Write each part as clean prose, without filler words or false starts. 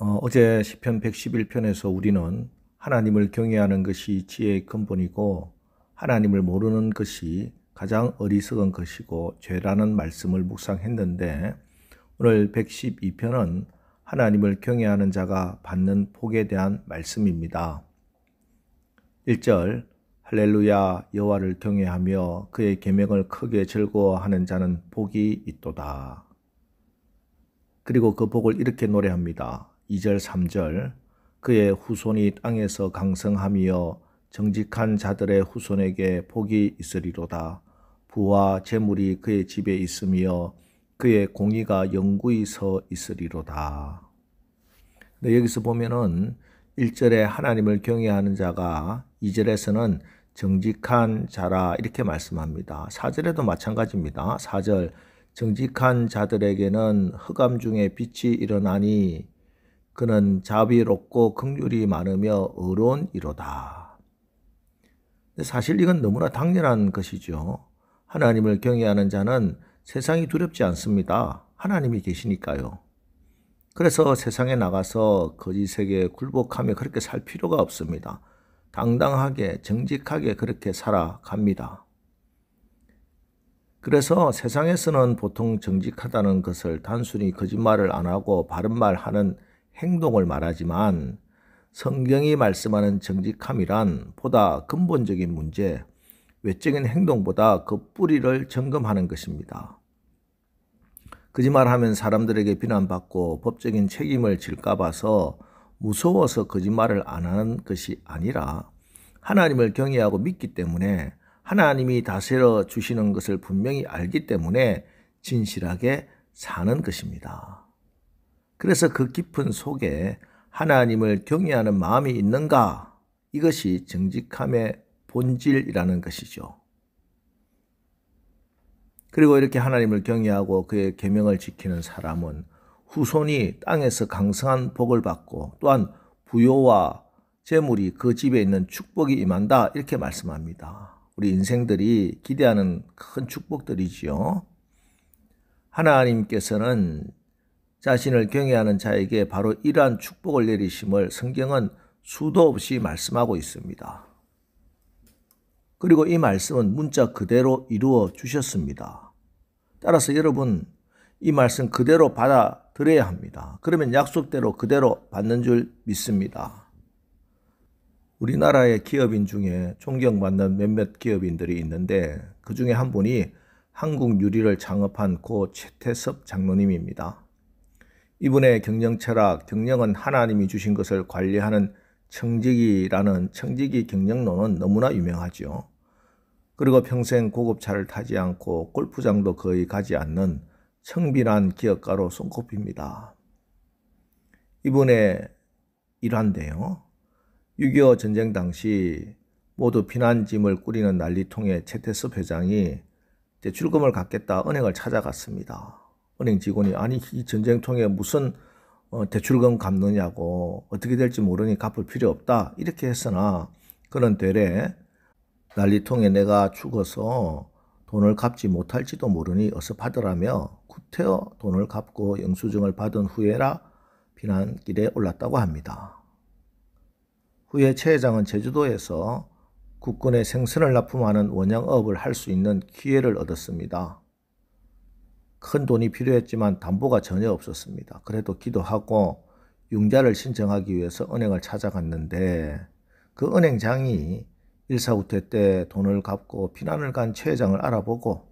어제 시편 111편에서 우리는 하나님을 경외하는 것이 지혜의 근본이고 하나님을 모르는 것이 가장 어리석은 것이고 죄라는 말씀을 묵상했는데, 오늘 112편은 하나님을 경외하는 자가 받는 복에 대한 말씀입니다. 1절, 할렐루야, 여호와를 경외하며 그의 계명을 크게 즐거워하는 자는 복이 있도다. 그리고 그 복을 이렇게 노래합니다. 2절, 3절, 그의 후손이 땅에서 강성하며 정직한 자들의 후손에게 복이 있으리로다. 부와 재물이 그의 집에 있으며 그의 공의가 영구히 서 있으리로다. 근데 여기서 보면은 1절에 하나님을 경외하는 자가, 2절에서는 정직한 자라 이렇게 말씀합니다. 4절에도 마찬가지입니다. 4절, 정직한 자들에게는 흑암 중에 빛이 일어나니 그는 자비롭고 긍휼이 많으며 의로운이로다. 사실 이건 너무나 당연한 것이죠. 하나님을 경외하는 자는 세상이 두렵지 않습니다. 하나님이 계시니까요. 그래서 세상에 나가서 거짓에게 굴복하며 그렇게 살 필요가 없습니다. 당당하게 정직하게 그렇게 살아갑니다. 그래서 세상에서는 보통 정직하다는 것을 단순히 거짓말을 안 하고 바른 말 하는 행동을 말하지만, 성경이 말씀하는 정직함이란 보다 근본적인 문제, 외적인 행동보다 그 뿌리를 점검하는 것입니다. 거짓말하면 사람들에게 비난받고 법적인 책임을 질까 봐서 무서워서 거짓말을 안 하는 것이 아니라, 하나님을 경외하고 믿기 때문에, 하나님이 다스려 주시는 것을 분명히 알기 때문에 진실하게 사는 것입니다. 그래서 그 깊은 속에 하나님을 경외하는 마음이 있는가? 이것이 정직함의 본질이라는 것이죠. 그리고 이렇게 하나님을 경외하고 그의 계명을 지키는 사람은 후손이 땅에서 강성한 복을 받고, 또한 부요와 재물이 그 집에 있는 축복이 임한다, 이렇게 말씀합니다. 우리 인생들이 기대하는 큰 축복들이지요. 하나님께서는 자신을 경외하는 자에게 바로 이러한 축복을 내리심을 성경은 수도 없이 말씀하고 있습니다. 그리고 이 말씀은 문자 그대로 이루어 주셨습니다. 따라서 여러분, 이 말씀 그대로 받아들여야 합니다. 그러면 약속대로 그대로 받는 줄 믿습니다. 우리나라의 기업인 중에 존경받는 몇몇 기업인들이 있는데, 그 중에 한 분이 한국유리를 창업한 고 최태섭 장로님입니다. 이분의 경영 철학, 경영은 하나님이 주신 것을 관리하는 청지기라는 청지기 경영론은 너무나 유명하죠. 그리고 평생 고급차를 타지 않고 골프장도 거의 가지 않는 청빈한 기업가로 손꼽힙니다. 이분의 일화인데요, 6.25 전쟁 당시 모두 피난짐을 꾸리는 난리통에 최태섭 회장이 대출금을 갚겠다 은행을 찾아갔습니다. 은행 직원이, 아니 이 전쟁통에 무슨 대출금 갚느냐고, 어떻게 될지 모르니 갚을 필요 없다, 이렇게 했으나 그는 되레 난리통에 내가 죽어서 돈을 갚지 못할지도 모르니 어서 받으라며 구태여 돈을 갚고 영수증을 받은 후에라 피난길에 올랐다고 합니다. 후에 최 회장은 제주도에서 국군의 생선을 납품하는 원양업을 할 수 있는 기회를 얻었습니다. 큰 돈이 필요했지만 담보가 전혀 없었습니다. 그래도 기도하고 융자를 신청하기 위해서 은행을 찾아갔는데, 그 은행장이 일사후퇴 때 돈을 갚고 피난을 간 최 회장을 알아보고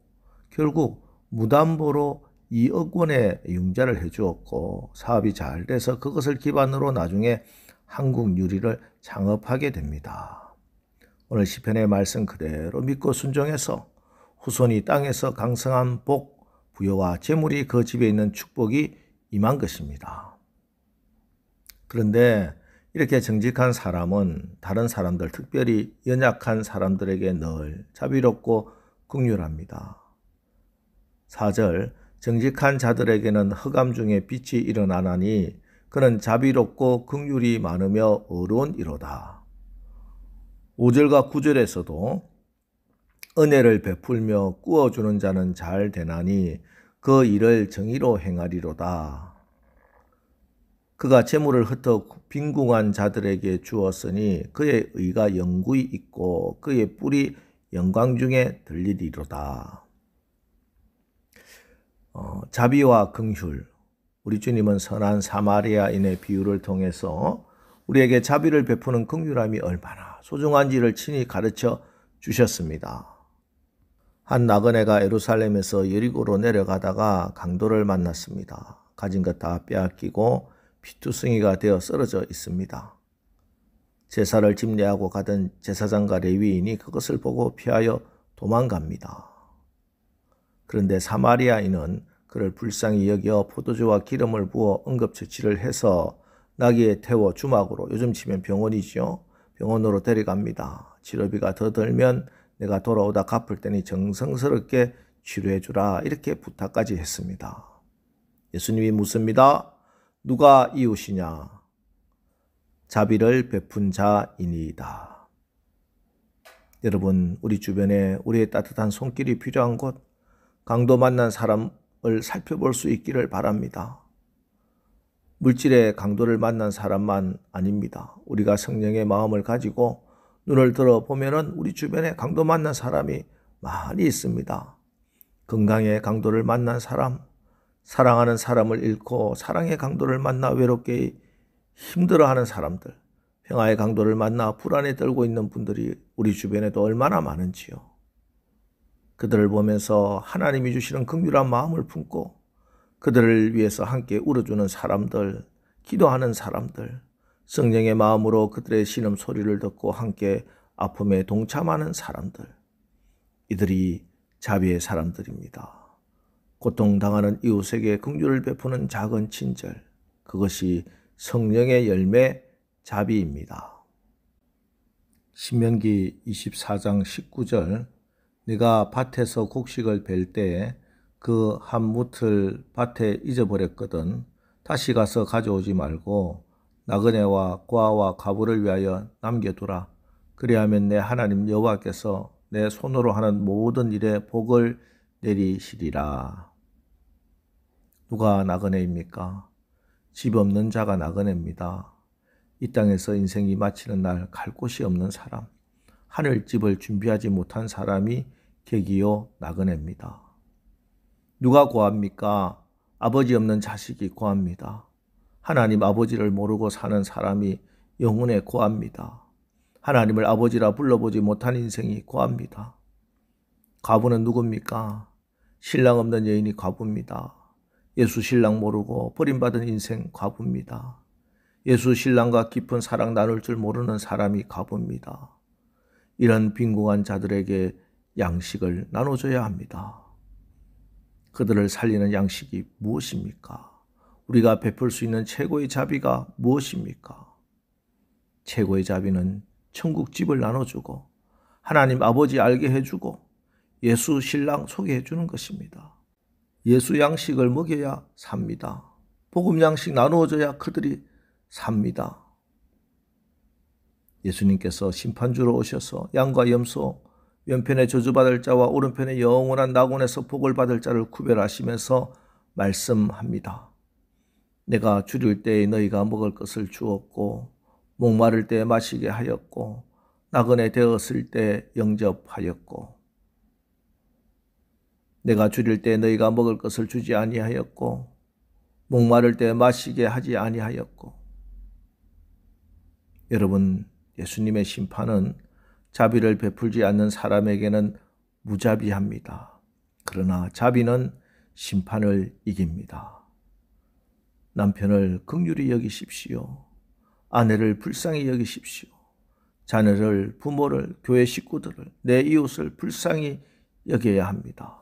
결국 무담보로 2억 원의 융자를 해주었고, 사업이 잘 돼서 그것을 기반으로 나중에 한국유리를 창업하게 됩니다. 오늘 시편의 말씀 그대로 믿고 순종해서 후손이 땅에서 강성한 복, 부여와 재물이 그 집에 있는 축복이 임한 것입니다. 그런데 이렇게 정직한 사람은 다른 사람들, 특별히 연약한 사람들에게 늘 자비롭고 긍휼합니다. 4절, 정직한 자들에게는 흑암 중에 빛이 일어나나니 그는 자비롭고 긍휼이 많으며 의로운이로다. 5절과 9절에서도 은혜를 베풀며 꾸어주는 자는 잘 되나니 그 일을 정의로 행하리로다. 그가 재물을 흩어 빈궁한 자들에게 주었으니 그의 의가 영구히 있고 그의 뿔이 영광 중에 들리리로다. 자비와 긍휼. 우리 주님은 선한 사마리아인의 비유를 통해서 우리에게 자비를 베푸는 긍휼함이 얼마나 소중한지를 친히 가르쳐 주셨습니다. 한 나그네가 예루살렘에서 여리고로 내려가다가 강도를 만났습니다. 가진 것 다 빼앗기고 피투성이가 되어 쓰러져 있습니다. 제사를 집례하고 가던 제사장과 레위인이 그것을 보고 피하여 도망갑니다. 그런데 사마리아인은 그를 불쌍히 여겨 포도주와 기름을 부어 응급처치를 해서 나귀에 태워 주막으로, 요즘 치면 병원이죠, 병원으로 데려갑니다. 치료비가 더 들면 내가 돌아오다 갚을 테니 정성스럽게 치료해 주라, 이렇게 부탁까지 했습니다. 예수님이 묻습니다. 누가 이웃이냐? 자비를 베푼 자이니이다. 여러분, 우리 주변에 우리의 따뜻한 손길이 필요한 곳, 강도 만난 사람을 살펴볼 수 있기를 바랍니다. 물질의 강도를 만난 사람만 아닙니다. 우리가 성령의 마음을 가지고 눈을 들어보면 우리 주변에 강도 만난 사람이 많이 있습니다. 건강의 강도를 만난 사람, 사랑하는 사람을 잃고 사랑의 강도를 만나 외롭게 힘들어하는 사람들, 평화의 강도를 만나 불안에 떨고 있는 분들이 우리 주변에도 얼마나 많은지요. 그들을 보면서 하나님이 주시는 긍휼한 마음을 품고 그들을 위해서 함께 울어주는 사람들, 기도하는 사람들, 성령의 마음으로 그들의 신음 소리를 듣고 함께 아픔에 동참하는 사람들, 이들이 자비의 사람들입니다. 고통당하는 이웃에게 긍휼을 베푸는 작은 친절, 그것이 성령의 열매 자비입니다. 신명기 24장 19절, 네가 밭에서 곡식을 벨 때에 그 한 뭇을 밭에 잊어버렸거든 다시 가서 가져오지 말고 나그네와 고아와 과부를 위하여 남겨두라. 그리하면 내 하나님 여호와께서 내 손으로 하는 모든 일에 복을 내리시리라. 누가 나그네입니까? 집 없는 자가 나그네입니다. 이 땅에서 인생이 마치는 날 갈 곳이 없는 사람, 하늘집을 준비하지 못한 사람이 객이요 나그네입니다. 누가 고합니까? 아버지 없는 자식이 고합니다. 하나님 아버지를 모르고 사는 사람이 영혼에 고합니다. 하나님을 아버지라 불러보지 못한 인생이 고합니다. 과부는 누굽니까? 신랑 없는 여인이 과부입니다. 예수 신랑 모르고 버림받은 인생 과부입니다. 예수 신랑과 깊은 사랑 나눌 줄 모르는 사람이 과부입니다. 이런 빈궁한 자들에게 양식을 나눠줘야 합니다. 그들을 살리는 양식이 무엇입니까? 우리가 베풀 수 있는 최고의 자비가 무엇입니까? 최고의 자비는 천국집을 나눠주고 하나님 아버지 알게 해주고 예수 신랑 소개해 주는 것입니다. 예수 양식을 먹여야 삽니다. 복음 양식 나누어줘야 그들이 삽니다. 예수님께서 심판주로 오셔서 양과 염소, 왼편에 저주받을 자와 오른편에 영원한 낙원에서 복을 받을 자를 구별하시면서 말씀합니다. 내가 줄일 때에 너희가 먹을 것을 주었고 목마를 때에 마시게 하였고 나그네 되었을 때 영접하였고 내가 줄일 때 너희가 먹을 것을 주지 아니하였고 목마를 때 마시게 하지 아니하였고. 여러분, 예수님의 심판은 자비를 베풀지 않는 사람에게는 무자비합니다. 그러나 자비는 심판을 이깁니다. 남편을 긍휼히 여기십시오. 아내를 불쌍히 여기십시오. 자녀를, 부모를, 교회 식구들을, 내 이웃을 불쌍히 여겨야 합니다.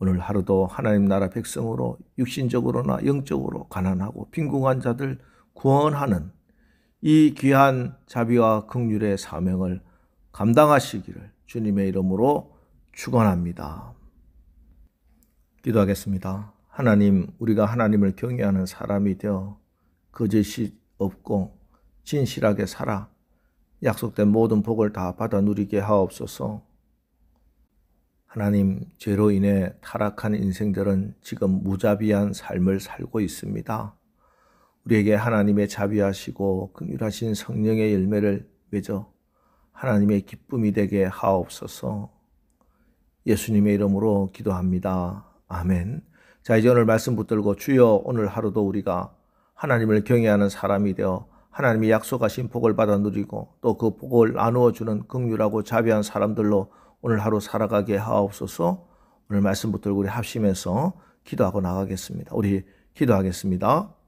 오늘 하루도 하나님 나라 백성으로 육신적으로나 영적으로 가난하고 빈궁한 자들 구원하는 이 귀한 자비와 긍휼의 사명을 감당하시기를 주님의 이름으로 축원합니다. 기도하겠습니다. 하나님, 우리가 하나님을 경외하는 사람이 되어 거짓이 없고 진실하게 살아 약속된 모든 복을 다 받아 누리게 하옵소서. 하나님, 죄로 인해 타락한 인생들은 지금 무자비한 삶을 살고 있습니다. 우리에게 하나님의 자비하시고 긍휼하신 성령의 열매를 맺어 하나님의 기쁨이 되게 하옵소서. 예수님의 이름으로 기도합니다. 아멘. 자, 이제 오늘 말씀 붙들고 주여 오늘 하루도 우리가 하나님을 경외하는 사람이 되어 하나님이 약속하신 복을 받아 누리고 또 그 복을 나누어주는 긍휼하고 자비한 사람들로 오늘 하루 살아가게 하옵소서. 오늘 말씀 붙들고 우리 합심해서 기도하고 나가겠습니다. 우리 기도하겠습니다.